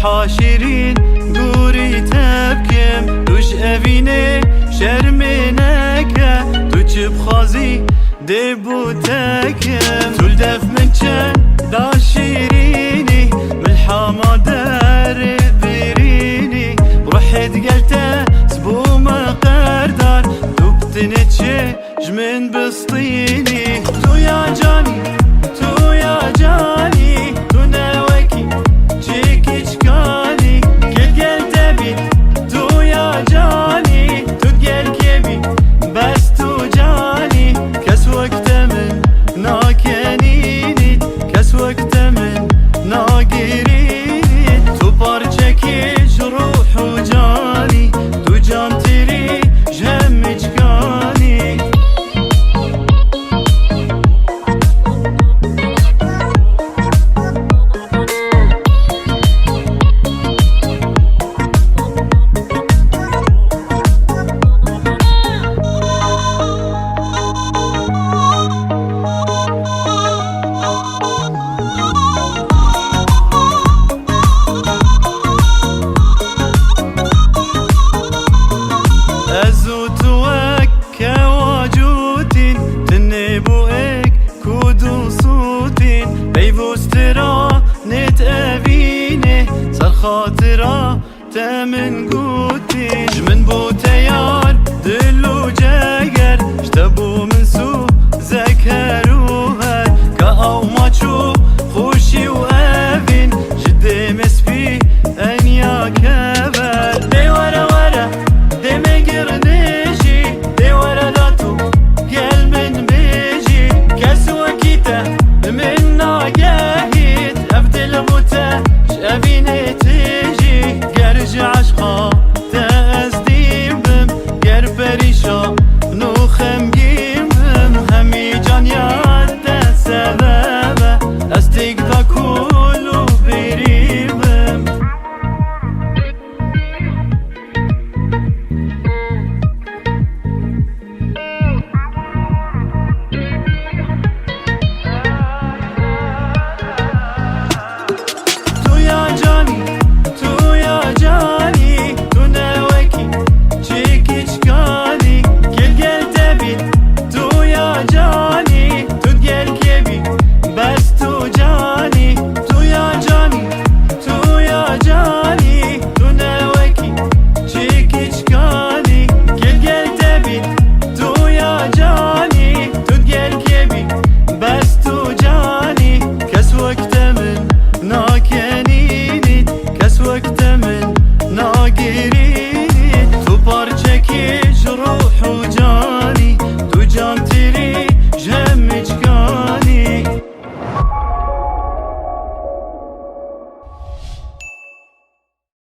حاشرين قوري تبكم دوش أفيني شرمينك دوش بخازي ديبو تكم تلدف من چن داشيريني ملحما در بريني روحت قلته سبو مقردار دوبتني تشج من بسطيني تو يا جاني تو يا جاني تو نوكي جيكي چكاني كل قلته بي تو يا جاني تو تقل كيبي بس تو جاني كس وقت من ناكنيني كس وقت من ناقريني تو بارچكي جروح وجاني تو جان تري جهم چكاني خاطرة تمن